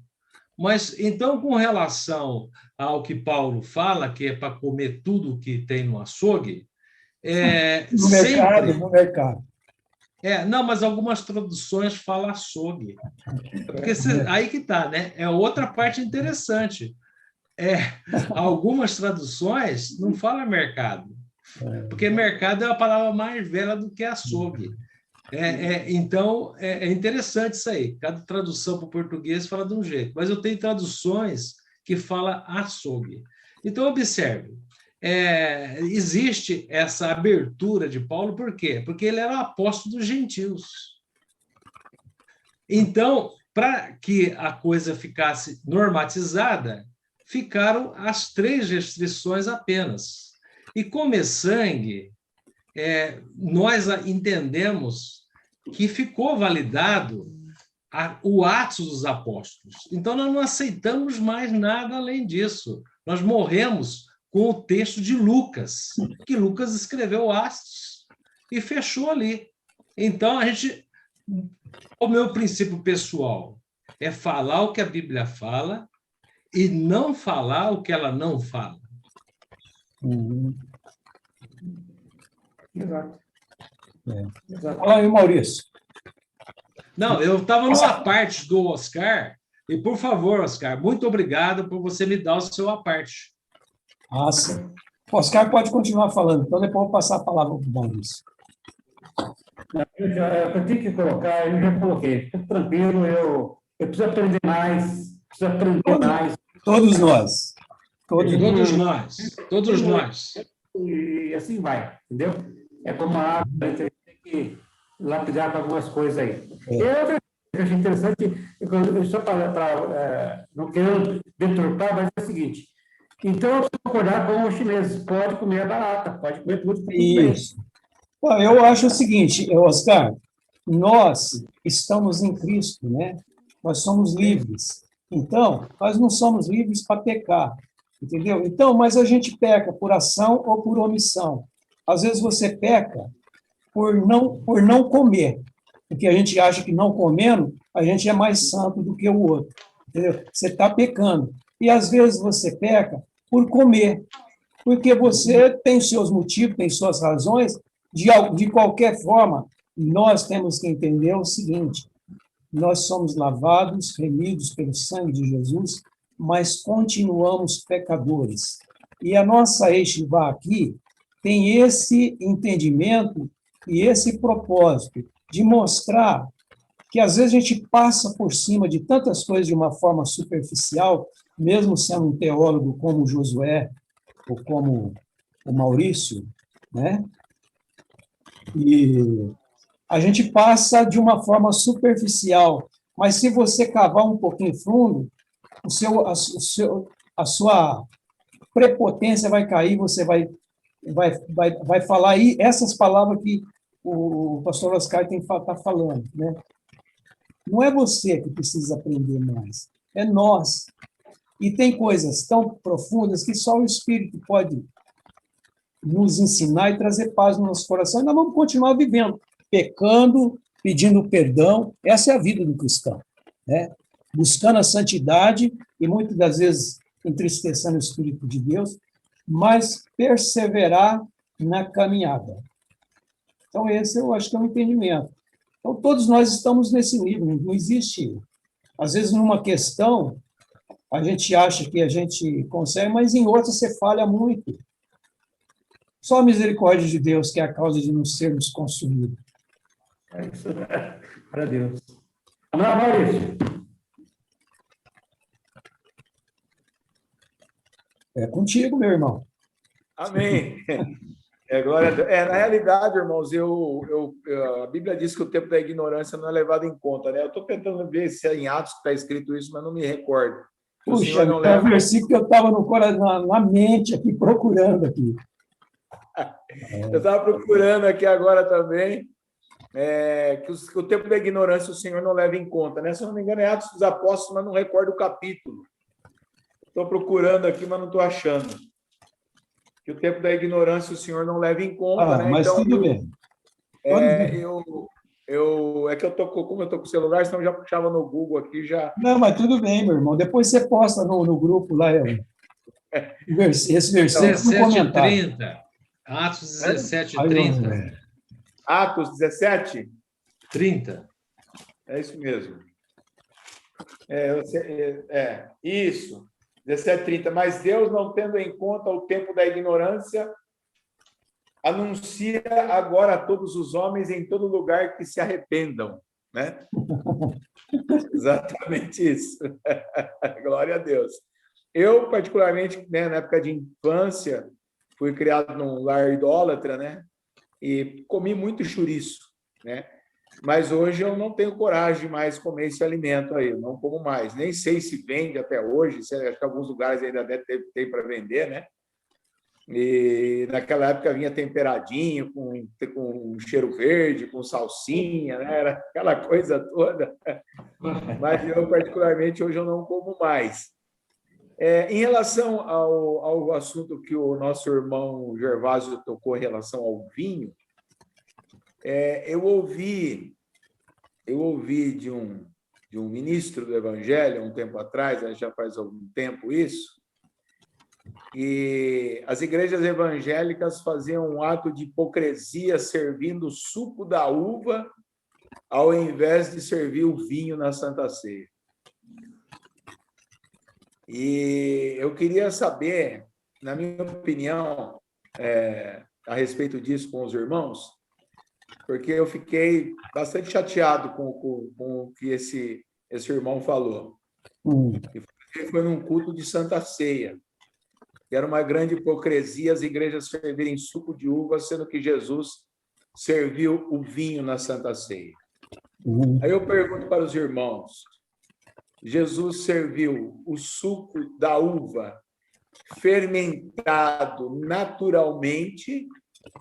Mas, então, com relação ao que Paulo fala, que é para comer tudo que tem no açougue, No mercado, no mercado. não, mas algumas traduções falam açougue. Porque aí que está, né? É outra parte interessante. Algumas traduções não falam mercado, porque mercado é a palavra mais velha do que açougue. Então, é interessante isso aí. Cada tradução para o português fala de um jeito, mas eu tenho traduções que falam açougue. Então, observe, existe essa abertura de Paulo, por quê? Porque ele era o apóstolo dos gentios. Então, para que a coisa ficasse normatizada, ficaram as 3 restrições apenas. E comer sangue, nós entendemos que ficou validado o Atos dos Apóstolos. Então, nós não aceitamos mais nada além disso. Nós morremos com o texto de Lucas, que Lucas escreveu Atos e fechou ali. Então, o meu princípio pessoal é falar o que a Bíblia fala e não falar o que ela não fala. Exato. Fala aí, Maurício. Não, eu estava numa parte do Oscar, e, por favor, Oscar, muito obrigado por você me dar o seu aparte. Sim. O Oscar pode continuar falando, então depois eu vou passar a palavra para o Maurício. Eu tenho que colocar, eu já coloquei. Fica tranquilo, eu preciso aprender mais, Todos nós. Todos nós. E assim vai, entendeu? É como a água, a gente tem que lapidar com algumas coisas aí. E outra coisa que eu achei interessante, só para não quero deturpar, mas é o seguinte: então, eu preciso concordar com os chineses, pode comer a barata, pode comer tudo. Isso. Bom, eu acho o seguinte, Oscar, nós estamos em Cristo, né? Nós somos livres. Então, nós não somos livres para pecar, entendeu? Então, mas a gente peca por ação ou por omissão. Às vezes você peca por não comer, porque a gente acha que não comendo, a gente é mais santo do que o outro, entendeu? Você está pecando. E às vezes você peca por comer, porque você tem seus motivos, tem suas razões. De qualquer forma, nós temos que entender o seguinte: nós somos lavados, remidos pelo sangue de Jesus, mas continuamos pecadores. E a nossa Yeshivá aqui tem esse entendimento e esse propósito de mostrar que, às vezes, a gente passa por cima de tantas coisas de uma forma superficial, mesmo sendo um teólogo como o Josué ou como o Maurício, né? E a gente passa de uma forma superficial, mas se você cavar um pouquinho fundo, a sua prepotência vai cair, você vai falar aí essas palavras que o pastor Oscar está falando, né? Não é você que precisa aprender mais, é nós. E tem coisas tão profundas que só o Espírito pode nos ensinar e trazer paz no nosso coração, e nós vamos continuar vivendo, pecando, pedindo perdão. Essa é a vida do cristão, né? Buscando a santidade e muitas das vezes entristecendo o Espírito de Deus, mas perseverar na caminhada. Então, esse eu acho que é um entendimento. Então, todos nós estamos nesse nível, não existe. Às vezes, numa questão, a gente acha que a gente consegue, mas em outra você falha muito. Só a misericórdia de Deus que é a causa de não sermos consumidos. É isso. Para Deus. Não, Maurício. É contigo, meu irmão. Amém. Agora, na realidade, irmãos, a Bíblia diz que o tempo da ignorância não é levado em conta, né? Eu estou tentando ver se é em Atos que está escrito isso, mas não me recordo. Puxa, é um versículo que eu estava na mente aqui, procurando aqui. Eu estava procurando aqui agora também que o tempo da ignorância o Senhor não leva em conta, né? Se eu não me engano, é Atos dos Apóstolos, mas não recordo o capítulo. Estou procurando aqui, mas não estou achando. Que o tempo da ignorância o Senhor não leva em conta, né? Mas então, tudo bem. É que como eu estou com o celular, senão eu já puxava no Google aqui, já... Não, mas tudo bem, meu irmão. Depois você posta no grupo lá esse versículo no comentário. 17:30. Atos 17:30. Atos 17? 30. É isso mesmo. Isso. 17:30. Mas Deus, não tendo em conta o tempo da ignorância, anuncia agora a todos os homens em todo lugar que se arrependam, né? Exatamente isso. Glória a Deus. Eu, particularmente, né, na época de infância, fui criado num lar idólatra, né? E comi muito chouriço, né? Mas hoje eu não tenho coragem de mais comer esse alimento aí, eu não como mais. Nem sei se vende até hoje, acho que alguns lugares ainda deve ter para vender, né? E naquela época vinha temperadinho, com cheiro verde, com salsinha, né? Era aquela coisa toda. Mas eu, particularmente, hoje eu não como mais. Em relação ao assunto que o nosso irmão Gervásio tocou em relação ao vinho, eu ouvi de um ministro do Evangelho, um tempo atrás, já faz algum tempo isso, que as igrejas evangélicas faziam um ato de hipocrisia servindo o suco da uva ao invés de servir o vinho na Santa Ceia. E eu queria saber, na minha opinião, a respeito disso com os irmãos, porque eu fiquei bastante chateado com o que esse irmão falou. E foi num culto de Santa Ceia, que era uma grande hipocrisia as igrejas servirem suco de uva, sendo que Jesus serviu o vinho na Santa Ceia. Aí eu pergunto para os irmãos, Jesus serviu o suco da uva fermentado naturalmente,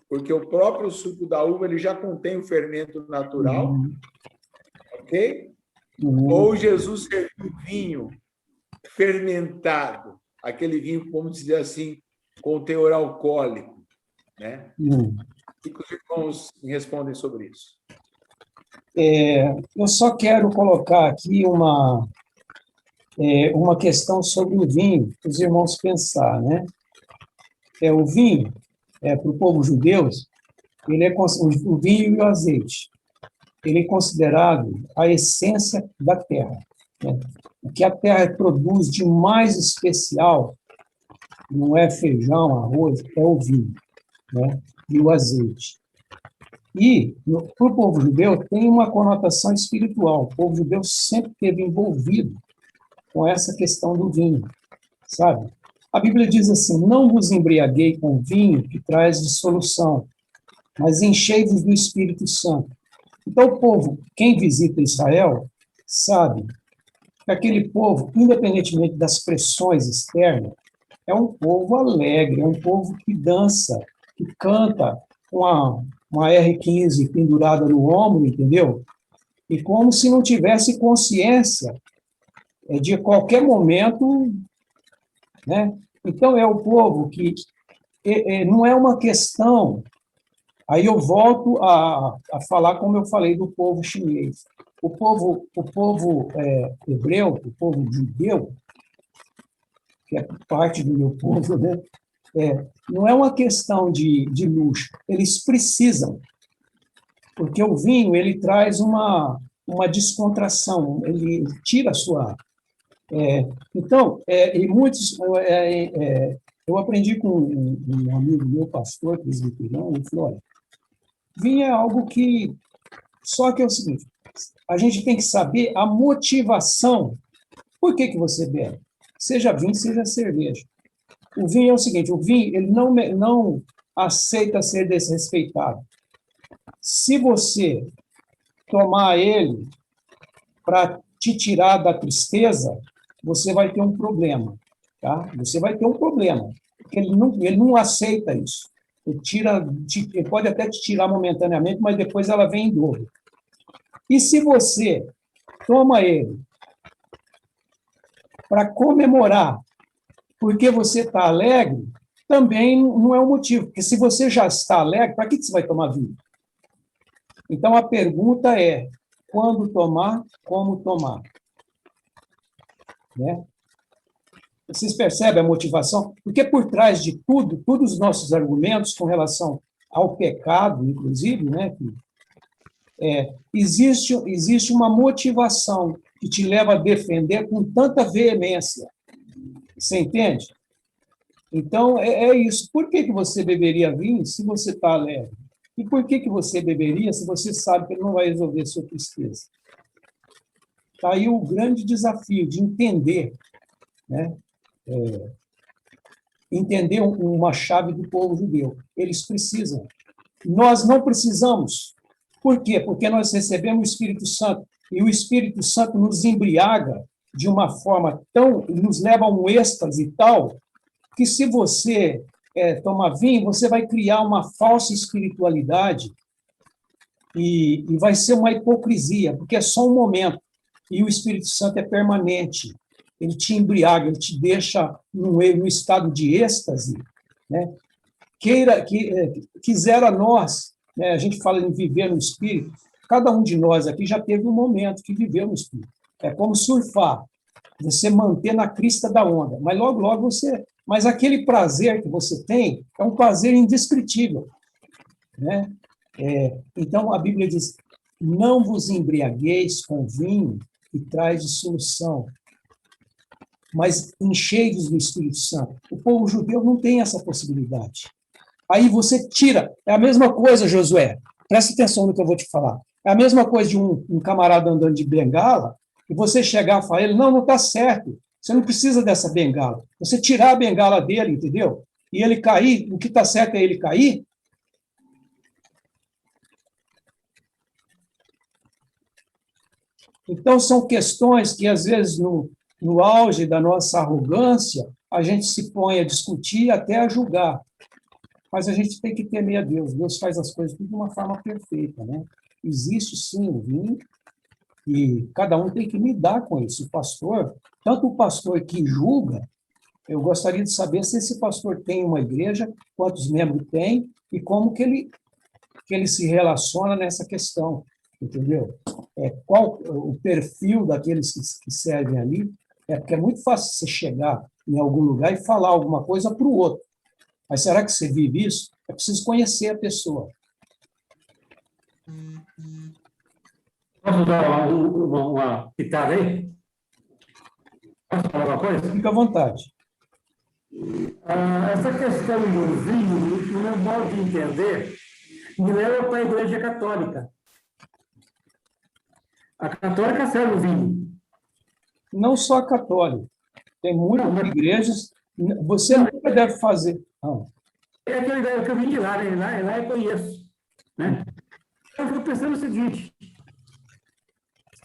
porque o próprio suco da uva ele já contém o fermento natural, ok? Ou Jesus serviu vinho fermentado, aquele vinho, vamos dizer assim, com teor alcoólico, né? O que os irmãos me respondem sobre isso? Eu só quero colocar aqui uma questão sobre o vinho, para os irmãos pensar, né? O vinho, para o povo judeu, o vinho e o azeite, ele é considerado a essência da terra, né? O que a terra produz de mais especial não é feijão, arroz, é o vinho, né? E o azeite. E, para o povo judeu, tem uma conotação espiritual. O povo judeu sempre esteve envolvido com essa questão do vinho, sabe? A Bíblia diz assim, não vos embriaguei com vinho que traz dissolução, mas enchei-vos do Espírito Santo. Então, o povo, quem visita Israel, sabe que aquele povo, independentemente das pressões externas, é um povo alegre, é um povo que dança, que canta com uma R15 pendurada no ombro, entendeu? E como se não tivesse consciência de qualquer momento, né? Então, é o povo que não é uma questão. Aí eu volto a falar como eu falei do povo chinês. O povo hebreu, o povo judeu, que é parte do meu povo, né? Não é uma questão de luxo. Eles precisam, porque o vinho ele traz uma descontração, ele tira a sua... Então, e muitos... eu aprendi com um amigo meu, pastor, presbiteriano, ele falou, olha, vinho é algo que... Só que é o seguinte, a gente tem que saber a motivação. Por que você bebe? Seja vinho, seja cerveja. O vinho é o seguinte, o vinho ele não aceita ser desrespeitado. Se você tomar ele para te tirar da tristeza, você vai ter um problema, tá? Você vai ter um problema, porque ele não aceita isso. Ele pode até te tirar momentaneamente, mas depois ela vem em dobro. E se você toma ele para comemorar, porque você está alegre, também não é um motivo. Porque se você já está alegre, para que você vai tomar vinho? Então, a pergunta é, quando tomar, como tomar? Né? Vocês percebem a motivação? Porque por trás de tudo, todos os nossos argumentos com relação ao pecado, inclusive, né, existe uma motivação que te leva a defender com tanta veemência. Você entende? Então, é isso. Por que você beberia vinho se você está alegre? E por que você beberia se você sabe que ele não vai resolver a sua tristeza? Está aí o grande desafio de entender, né? Entender uma chave do povo judeu. Eles precisam. Nós não precisamos. Por quê? Porque nós recebemos o Espírito Santo, e o Espírito Santo nos embriaga de uma forma tão... nos leva a um êxtase tal, que se você tomar vinho, você vai criar uma falsa espiritualidade e vai ser uma hipocrisia, porque é só um momento, e o Espírito Santo é permanente. Ele te embriaga, ele te deixa no estado de êxtase, né? Quisera nós, né? A gente fala em viver no Espírito, cada um de nós aqui já teve um momento que viveu no Espírito. É como surfar, você manter na crista da onda, mas logo, logo você... Mas aquele prazer que você tem é um prazer indescritível, né? Então, a Bíblia diz, não vos embriagueis com vinho que traz dissolução, mas enchei-vos do Espírito Santo. O povo judeu não tem essa possibilidade. Aí você tira. É a mesma coisa, Josué. Presta atenção no que eu vou te falar. É a mesma coisa de um camarada andando de bengala e você chegar e falar, ele, não está certo. Você não precisa dessa bengala. Você tirar a bengala dele, entendeu? E ele cair, o que está certo é ele cair. Então, são questões que, às vezes, no auge da nossa arrogância, a gente se põe a discutir até a julgar. Mas a gente tem que temer a Deus. Deus faz as coisas tudo de uma forma perfeita, né? Existe, sim, o vinho, e cada um tem que lidar com isso. O pastor, tanto o pastor que julga, eu gostaria de saber se esse pastor tem uma igreja, quantos membros tem, e como que ele se relaciona nessa questão, entendeu? Qual o perfil daqueles que servem ali, porque é muito fácil você chegar em algum lugar e falar alguma coisa para o outro. Mas será que você vive isso? É preciso conhecer a pessoa. Posso dar uma pitada aí? Posso falar uma coisa? Fica à vontade. Essa questão do vinho, no meu modo de entender, me leva para a Igreja Católica. A católica serve o vinho. Não só a católica. Tem muitas igrejas. Você nunca deve fazer. É aquela ideia que eu vim de lá, né? Lá eu conheço. Né? Eu fico pensando o seguinte: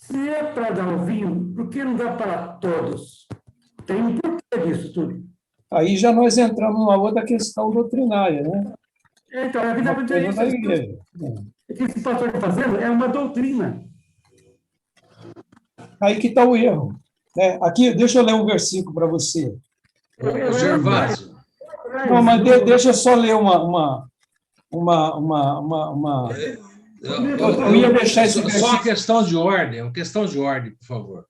se é para dar o vinho, por que não dá para todos? Tem um porquê disso tudo. Aí já nós entramos numa outra questão doutrinária, né? Então, a vida Uma coisa da igreja. O que esse pastor está fazendo é uma doutrina. Aí que está o erro. Né? Aqui, deixa eu ler um versículo para você. Gervásio. Não, mas deixa eu só ler uma eu ia deixar esse só uma questão de ordem, por favor.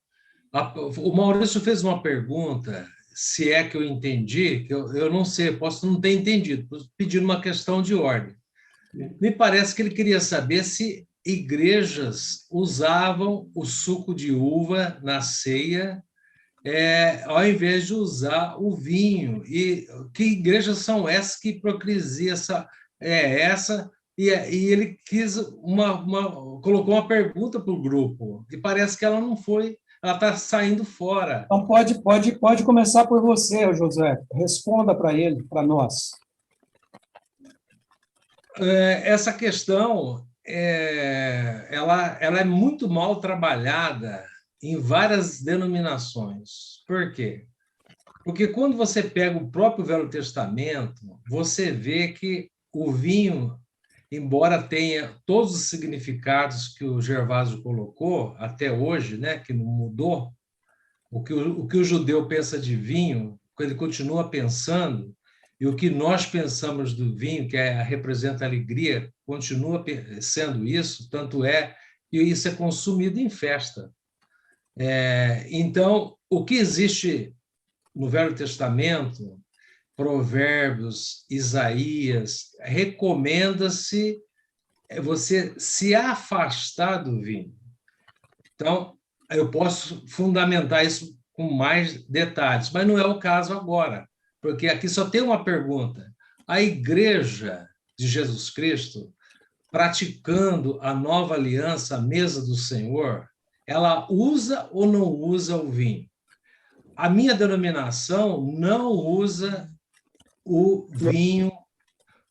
O Maurício fez uma pergunta, se é que eu entendi, que eu não sei, posso não ter entendido, pedindo uma questão de ordem. Me parece que ele queria saber se igrejas usavam o suco de uva na ceia, ao invés de usar o vinho. E que igrejas são essas? Que hipocrisia essa? E ele colocou uma pergunta para o grupo, e parece que ela não foi, ela está saindo fora. Então pode começar por você, José. Responda para ele, para nós. Essa questão ela é muito mal trabalhada em várias denominações. Por quê? Porque quando você pega o próprio Velho Testamento, você vê que o vinho, embora tenha todos os significados que o Gervásio colocou até hoje, né, que não mudou, o que o judeu pensa de vinho, ele continua pensando, e o que nós pensamos do vinho, que representa alegria, continua sendo isso, tanto é que isso é consumido em festa. Então, o que existe no Velho Testamento, Provérbios, Isaías, recomenda-se você se afastar do vinho. Então, eu posso fundamentar isso com mais detalhes, mas não é o caso agora, porque aqui só tem uma pergunta. A Igreja de Jesus Cristo, praticando a nova aliança, a mesa do Senhor, ela usa ou não usa o vinho? A minha denominação não usa o vinho,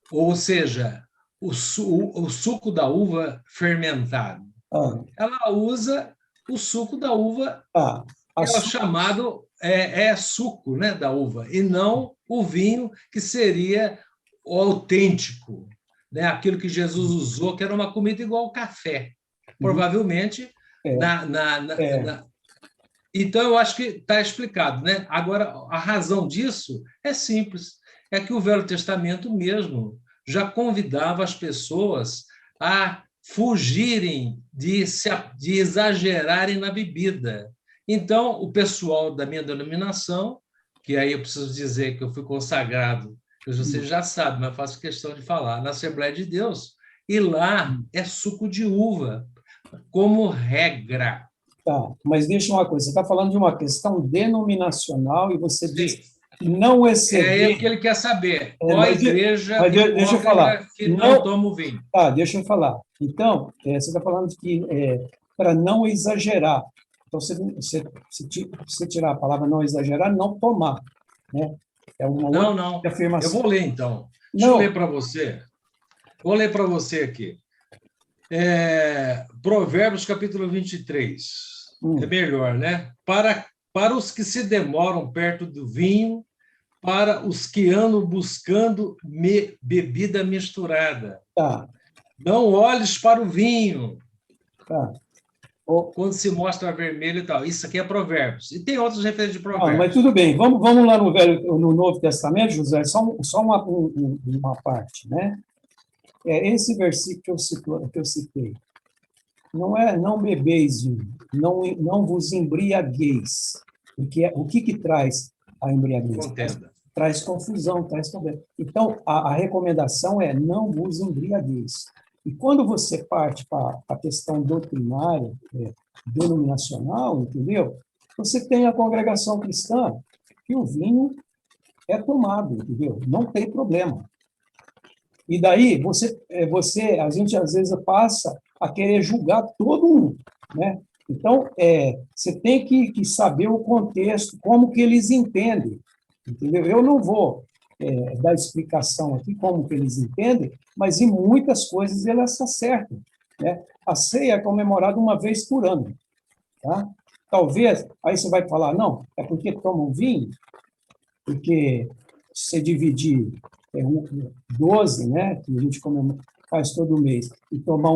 ou seja, o suco da uva fermentado. Ela usa o suco da uva, que é o chamado suco, né, da uva, e não o vinho, que seria o autêntico, né, aquilo que Jesus usou, que era uma comida igual ao café. Provavelmente, Então, eu acho que está explicado, né? Agora, a razão disso é simples, é que o Velho Testamento mesmo já convidava as pessoas a fugirem de exagerarem na bebida. Então, o pessoal da minha denominação, que aí eu preciso dizer que eu fui consagrado, que vocês já sabem, mas faço questão de falar, na Assembleia de Deus, e lá é suco de uva, como regra. Tá, mas deixa uma coisa, você está falando de uma questão denominacional e você diz Sim. não exceder... É o que ele quer saber. Qual a igreja deixa eu falar. Que não toma o vinho? Tá, deixa eu falar. Então, você está falando que para não exagerar. Então, você tirar a palavra não exagerar, não tomar. Né? É uma outra afirmação. Eu vou ler, então. Deixa eu ler para você. Vou ler para você aqui. Provérbios, capítulo 23. É melhor, né? Para os que se demoram perto do vinho, para os que andam buscando bebida misturada. Tá. Não olhes para o vinho. Tá. Quando se mostra vermelho e tal. Isso aqui é Provérbios. E tem outros referentes de Provérbios. Mas tudo bem. Vamos lá no Novo Testamento, José, só uma parte, né? Esse versículo que eu citei. Não bebeis vinho, não vos embriagueis. Porque o que traz a embriaguez? Contenda. Traz confusão, traz problema. Então, a recomendação é não vos embriagueis. E quando você parte para a questão doutrinária, denominacional, entendeu? Você tem a congregação cristã, que o vinho é tomado, entendeu? Não tem problema. E daí, a gente às vezes passa a querer julgar todo mundo, né? Então, você tem que saber o contexto, como que eles entendem, entendeu? Eu não vou dar explicação aqui como que eles entendem, mas em muitas coisas eles acertam, né? A ceia é comemorada uma vez por ano, tá? Talvez, aí você vai falar, não, é porque tomam vinho, porque se você dividir 12, né, que a gente faz todo mês, e tomar